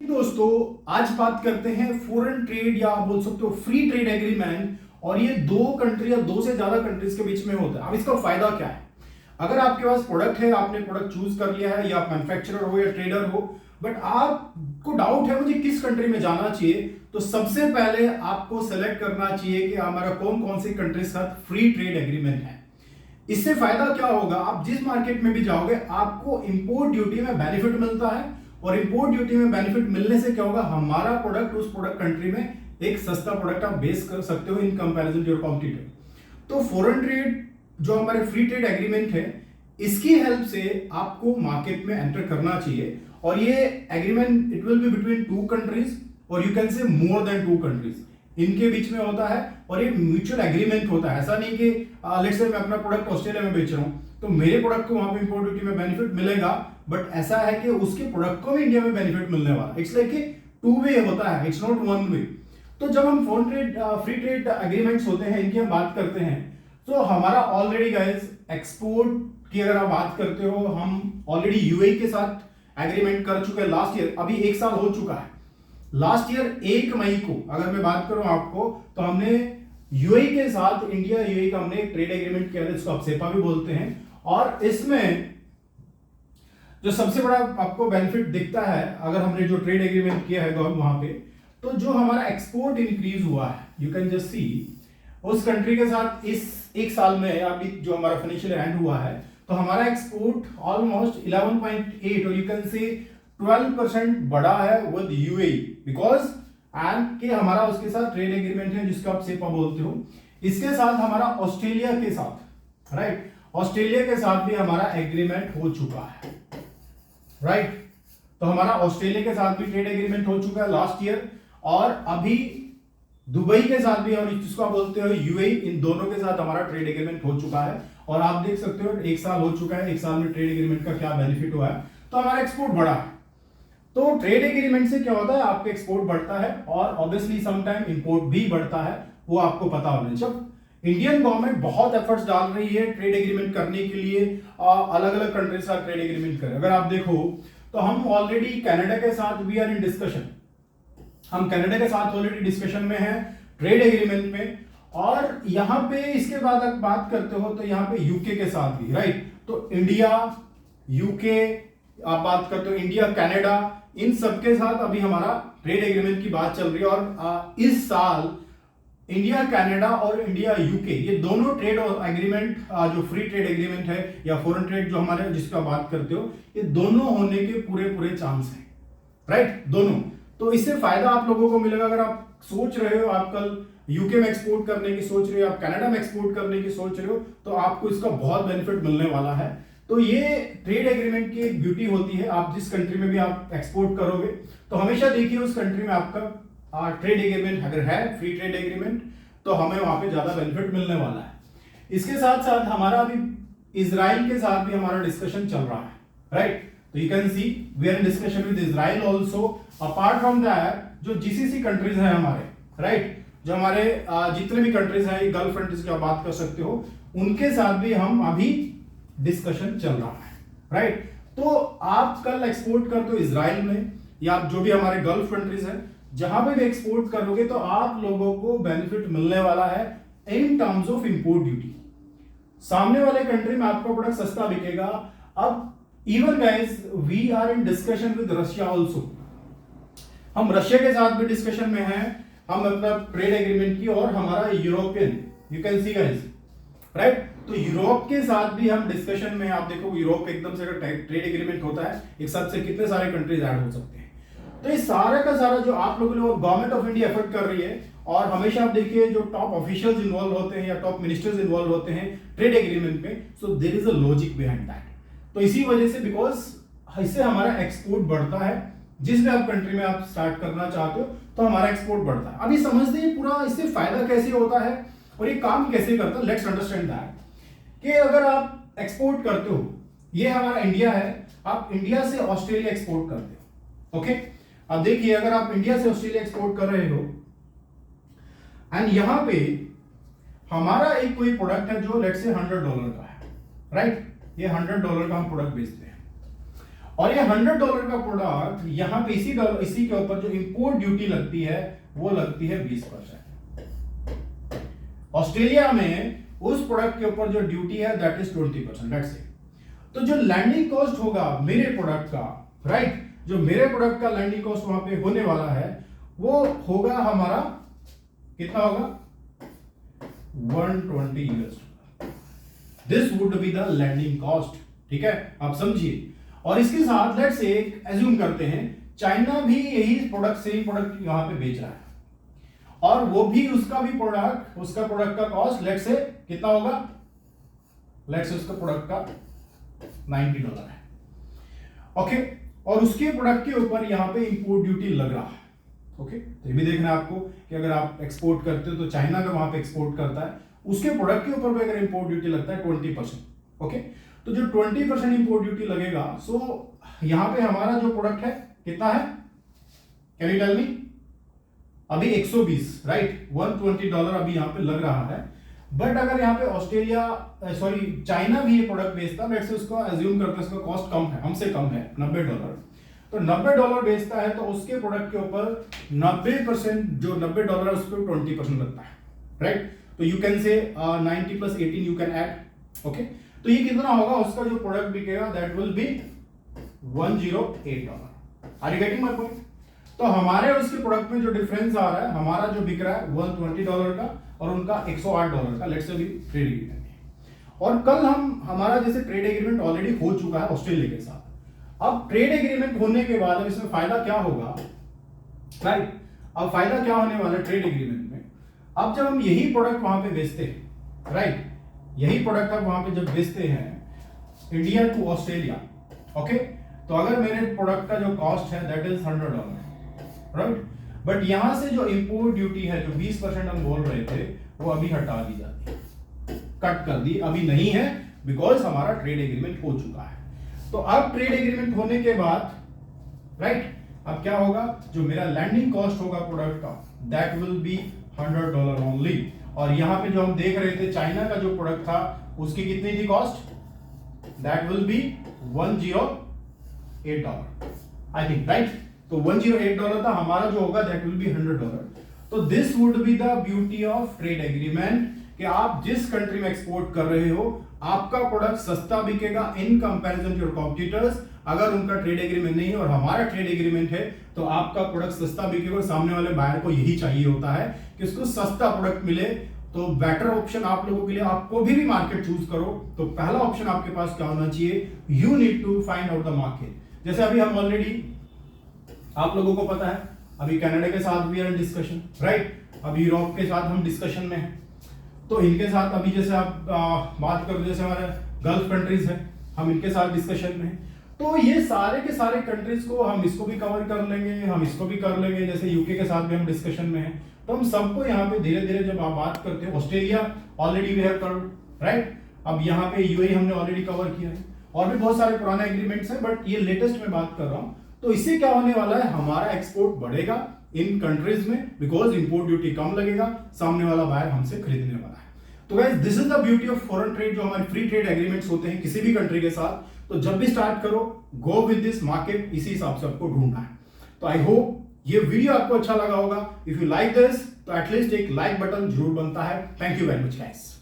दोस्तों आज बात करते हैं फॉरेन ट्रेड या आप बोल सकते हो फ्री ट्रेड एग्रीमेंट। और ये दो कंट्री या दो से ज्यादा कंट्रीज के बीच में होता है। अब इसका फायदा क्या है? अगर आपके पास प्रोडक्ट है, आपने प्रोडक्ट चूज कर लिया है, या आप मैन्युफैक्चरर हो या ट्रेडर हो, बट आपको डाउट है मुझे किस कंट्री में जाना चाहिए, तो सबसे पहले आपको सेलेक्ट करना चाहिए कि हमारा कौन कौन सी कंट्री के साथ फ्री ट्रेड एग्रीमेंट है। इससे फायदा क्या होगा? आप जिस मार्केट में भी जाओगे आपको इंपोर्ट ड्यूटी में बेनिफिट मिलता है, और इंपोर्ट ड्यूटी में बेनिफिट मिलने से क्या होगा, हमारा प्रोडक्ट उस प्रोडक्ट कंट्री में एक सस्ता प्रोडक्ट आप बेस कर सकते हो in comparison to your competitor. तो फॉरेन ट्रेड जो हमारे फ्री ट्रेड एग्रीमेंट है, इसकी हेल्प से आपको मार्केट में एंटर करना चाहिए। और ये agreement it will be between two countries, और you can say more then to countries, इनके बीच में होता है। और ये म्यूचुअल एग्रीमेंट होता है। ऐसा नहीं कि लेट्स से मैं अपना प्रोडक्ट ऑस्ट्रेलिया में बेच रहा हूं तो मेरे प्रोडक्ट को वहां पे इंपोर्ट ड्यूटी में बेनिफिट मिलेगा, बट ऐसा है कि उसके प्रोडक्ट को भी इंडिया में बेनिफिट मिलने वाला। इट्स लाइक कि टू वे होता है, इट्स नॉट वन वे। तो जब हम foreign trade free trade agreements होते हैं, इनकी हम बात करते हैं, तो हमारा ऑलरेडी गाइस एक्सपोर्ट की अगर आप बात करते हो, हम ऑलरेडी यूएई के साथ एग्रीमेंट कर चुके हैं लास्ट ईयर। अभी एक साल हो चुका है। लास्ट ईयर 1 मई को अगर मैं बात करूं आपको, तो हमने यूएई के साथ, इंडिया यूएई का हमने एक ट्रेड एग्रीमेंट किया था, जिसको आप सेपा भी बोलते हैं। और इसमें जो सबसे बड़ा आपको बेनिफिट दिखता है, अगर हमने जो ट्रेड एग्रीमेंट किया है वहां पे, तो जो हमारा एक्सपोर्ट इंक्रीज हुआ है, यू कैन जस्ट सी उस कंट्री के साथ इस एक साल में अभी जो हमारा फाइनेंशियल एंड हुआ है, तो हमारा एक्सपोर्ट ऑलमोस्ट 11.8 और यू कैन से 12% बढ़ा है विद यूएई, बिकॉज एंड के हमारा उसके साथ ट्रेड एग्रीमेंट है जिसको आप सेपा बोलते हो। इसके साथ हमारा ऑस्ट्रेलिया के साथ, राइट, ऑस्ट्रेलिया के साथ भी हमारा एग्रीमेंट हो चुका है, राइट। तो हमारा ऑस्ट्रेलिया के साथ भी ट्रेड एग्रीमेंट हो चुका है लास्ट ईयर, और अभी दुबई के साथ भी, और जिसको आप बोलते हो यूएई, इन दोनों के साथ हमारा ट्रेड एग्रीमेंट हो चुका है। और आप देख सकते हो एक साल हो चुका है, एक साल में ट्रेड एग्रीमेंट का क्या बेनिफिट हुआ है, तो हमारा एक्सपोर्ट बढ़ा है। तो ट्रेड एग्रीमेंट से क्या होता है, आपका एक्सपोर्ट बढ़ता है, और ऑब्वियसली समटाइम इंपोर्ट भी बढ़ता है, वो आपको पता होना चाहिए। जब इंडियन गवर्नमेंट बहुत एफर्ट्स डाल रही है ट्रेड एग्रीमेंट करने के लिए, अलग अलग कंट्री के साथ ट्रेड एग्रीमेंट करें। अगर आप देखो तो हम ऑलरेडी कनाडा के साथ वी आर इन डिस्कशन, हम कनाडा के साथ ऑलरेडी डिस्कशन में हैं ट्रेड एग्रीमेंट में। और यहां पे इसके बाद अगर बात करते हो तो यहां पे यूके के साथ भी, राइट। तो इंडिया, यूके, आप बात करते हो इंडिया, कनाडा, इन सबके साथ अभी हमारा ट्रेड एग्रीमेंट की बात चल रही है। और इस साल इंडिया, कनाडा और इंडिया, यूके, ये दोनों ट्रेड एग्रीमेंट जो फ्री ट्रेड एग्रीमेंट है या फॉरेन ट्रेड जो हमारे जिसका बात करते हो, ये दोनों होने के पूरे पूरे चांस हैं, राइट, दोनों। तो इससे फायदा आप लोगों को मिलेगा। अगर आप सोच रहे हो आप कल यूके में एक्सपोर्ट करने की सोच रहे हो, आप कनाडा में एक्सपोर्ट करने की सोच रहे हो, तो आपको इसका बहुत बेनिफिट मिलने वाला है। तो ये ट्रेड एग्रीमेंट की एक ब्यूटी होती है। आप जिस कंट्री में भी आप एक्सपोर्ट करोगे तो हमेशा देखिए उस कंट्री में आपका ट्रेड एग्रीमेंट अगर है, फ्री ट्रेड एग्रीमेंट, तो हमें वहां पे ज्यादा बेनिफिट मिलने वाला है। इसके साथ साथ हमारा अभी इजराइल के साथ भी हमारा डिस्कशन चल रहा है, राइट। तो you can see we are in discussion with Israel also. Apart from that जो जीसीसी कंट्रीज हैं हमारे, राइट, जो हमारे जितने भी कंट्रीज हैं, गल्फ कंट्रीज की आप बात कर सकते हो, उनके साथ भी हम अभी डिस्कशन चल रहा है, राइट। तो आप कल एक्सपोर्ट कर दो इजराइल में, या जो भी हमारे गल्फ कंट्रीज हैं, जहां पे भी एक्सपोर्ट करोगे तो आप लोगों को बेनिफिट मिलने वाला है in terms of import duty. सामने वाले कंट्री में आपका प्रोडक्ट सस्ता बिकेगा। अब even guys we are in discussion with Russia also, हम रशिया के साथ भी डिस्कशन में हैं, हम अपना ट्रेड एग्रीमेंट की, और हमारा European, you can see guys, right. तो यूरोप के साथ भी हम डिस्कशन में। आप देखो यूरोप एकदम से अगर ट्रेड एग्रीमेंट होता है, एक साथ से कितने सारे कंट्रीज ऐड हो सकते हैं। तो ये सारा का सारा जो आप लोगों ने गवर्नमेंट ऑफ इंडिया एफर्ट कर रही है, और हमेशा आप देखिए जो टॉप ऑफिशियल्स इन्वॉल्व होते हैं या टॉप मिनिस्टर्स इन्वॉल्व होते हैं ट्रेड एग्रीमेंट में, so there is a logic behind that. तो इसी वजह से, बिकॉज इससे हमारा एक्सपोर्ट बढ़ता है, जिस भी आप कंट्री में आप स्टार्ट करना चाहते हो तो हमारा एक्सपोर्ट बढ़ता है। अभी समझते हैं पूरा इससे फायदा कैसे होता है और ये काम कैसे करता है। लेट्स अंडरस्टैंड दैट कि अगर आप एक्सपोर्ट करते हो, ये हमारा इंडिया है, आप इंडिया से ऑस्ट्रेलिया एक्सपोर्ट करते हो, ओके। अब देखिए अगर आप इंडिया से ऑस्ट्रेलिया एक्सपोर्ट कर रहे हो, एंड यहां पे हमारा एक कोई प्रोडक्ट है जो लेट्स से $100 का है, राइट, ये $100 का हम प्रोडक्ट बेचते हैं। और ये $100 का प्रोडक्ट यहां पे इसी के ऊपर जो इंपोर्ट ड्यूटी लगती है वो लगती है 20%। ऑस्ट्रेलिया में उस प्रोडक्ट के ऊपर जो ड्यूटी है दैट इज 20%। That's it. तो जो लैंडिंग कॉस्ट होगा मेरे प्रोडक्ट का, राइट, जो मेरे प्रोडक्ट का लैंडिंग कॉस्ट वहां पे होने वाला है वो होगा हमारा कितना होगा, $120। This would be the landing cost. ठीक है, आप समझिए। और इसके साथ लेट्स से एज्यूम करते हैं चाइना भी यही प्रोडक्ट, सेम प्रोडक्ट यहां पे बेच रहा है और वो भी उसका प्रोडक्ट का कॉस्ट लेट्स से कितना होगा, लेट्स से उसका प्रोडक्ट का $90 है। ओके, और उसके प्रोडक्ट के ऊपर यहां पे इंपोर्ट ड्यूटी लग रहा है। ओके, तो ये भी देखना है आपको कि अगर आप एक्सपोर्ट करते हो तो चाइना का वहां पे एक्सपोर्ट करता है, उसके प्रोडक्ट के ऊपर भी अगर इंपोर्ट ड्यूटी लगता है 20%। ओके, तो जो 20% इंपोर्ट ड्यूटी लगेगा, सो यहां पे हमारा जो प्रोडक्ट है कितना है, कैन यू टेल मी? अभी 120, राइट, $120 अभी यहां पे लग रहा है। बट अगर यहां पे चाइना भी ये प्रोडक्ट बेचता है, लेट्स से उसको एज्यूम करते हैं उसका कॉस्ट कम है, हमसे कम है, $90, तो $90 बेचता है तो उसके प्रोडक्ट के ऊपर 90%, जो $90 है उस पर 20% लगता है, राइट। तो यू कैन से 90 + 18 यू कैन ऐड। ओके, तो ये कितना होगा, उसका जो प्रोडक्ट बिकेगा that will be $108। Are you getting my point? तो हमारे और उसके प्रोडक्ट में जो डिफरेंस आ रहा है, हमारा जो बिक रहा है $120 का और उनका $108 का, लेट्स से अभी ट्रेड एग्रीमेंट है। और कल हमारा जैसे ट्रेड एग्रीमेंट ऑलरेडी हो चुका है ऑस्ट्रेलिया के साथ। अब ट्रेड एग्रीमेंट होने के बाद अब इसमें फायदा क्या होगा, राइट? अब फायदा क्या होने वाला है ट्रेड एग्रीमेंट में, अब जब हम यही प्रोडक्ट वहां पे बेचते हैं, राइट, यही प्रोडक्ट आप वहां पे जब बेचते हैं इंडिया टू ऑस्ट्रेलिया, ओके, तो अगर मेरे प्रोडक्ट का जो कॉस्ट है दैट इज $100, राइट, बट यहां से जो इंपोर्ट ड्यूटी है जो 20% हम बोल रहे थे वो अभी हटा दी जाती है, कट कर दी, अभी नहीं है बिकॉज हमारा ट्रेड एग्रीमेंट हो चुका है। तो अब ट्रेड एग्रीमेंट होने के बाद, राइट, अब क्या होगा, जो मेरा लैंडिंग कॉस्ट होगा प्रोडक्ट का दैट विल बी $100 ओनली। और यहां पे जो हम देख रहे थे चाइना का जो प्रोडक्ट था उसकी कितनी थी cost, that will be $108, I think, right. तो $108 था, हमारा जो होगा दैट विल बी $100। तो this would be the beauty of trade agreement कि आप जिस कंट्री में एक्सपोर्ट कर रहे हो आपका प्रोडक्ट सस्ता बिकेगा in comparison to your competitors. अगर उनका ट्रेड एग्रीमेंट नहीं है और हमारा ट्रेड एग्रीमेंट है तो आपका प्रोडक्ट सस्ता बिकेगा। सामने वाले बायर को यही चाहिए होता है कि उसको सस्ता प्रोडक्ट मिले। तो बेटर ऑप्शन आप लोगों के लिए, आपको भी मार्केट चूज करो तो पहला ऑप्शन आपके पास क्या होना चाहिए, you need to find out the market. जैसे अभी हम ऑलरेडी, आप लोगों को पता है, अभी कनाडा के साथ भी है डिस्कशन, राइट, अभी यूरोप के साथ हम डिस्कशन में हैं, तो इनके साथ अभी जैसे आप बात कर, जैसे हमारे गल्फ कंट्रीज है, हम इनके साथ डिस्कशन में हैं। तो ये सारे के सारे कंट्रीज को हम इसको भी कवर कर लेंगे, हम इसको भी कर लेंगे, जैसे यूके के साथ भी हम डिस्कशन में हैं। तो हम सबको यहाँ पे धीरे धीरे जब आप बात करते हैं, Australia already we have covered, right, अब यहाँ पे यूएई हमने ऑलरेडी कवर किया है, और भी बहुत सारे पुराने एग्रीमेंट्स हैं, बट ये लेटेस्ट में बात कर रहा हूँ। तो इससे क्या होने वाला है, हमारा एक्सपोर्ट बढ़ेगा इन कंट्रीज में बिकॉज इंपोर्ट ड्यूटी कम लगेगा, सामने वाला बायर हमसे खरीदने वाला है। तो guys this is the beauty of foreign trade, जो हमारे फ्री ट्रेड एग्रीमेंट्स होते हैं किसी भी कंट्री के साथ। तो जब भी स्टार्ट करो, गो विद दिस मार्केट, इसी हिसाब से आपको ढूंढना है। तो आई होप ये वीडियो आपको अच्छा लगा होगा। इफ यू लाइक दिस तो एटलीस्ट एक लाइक बटन जरूर बनता है। Thank you very much guys.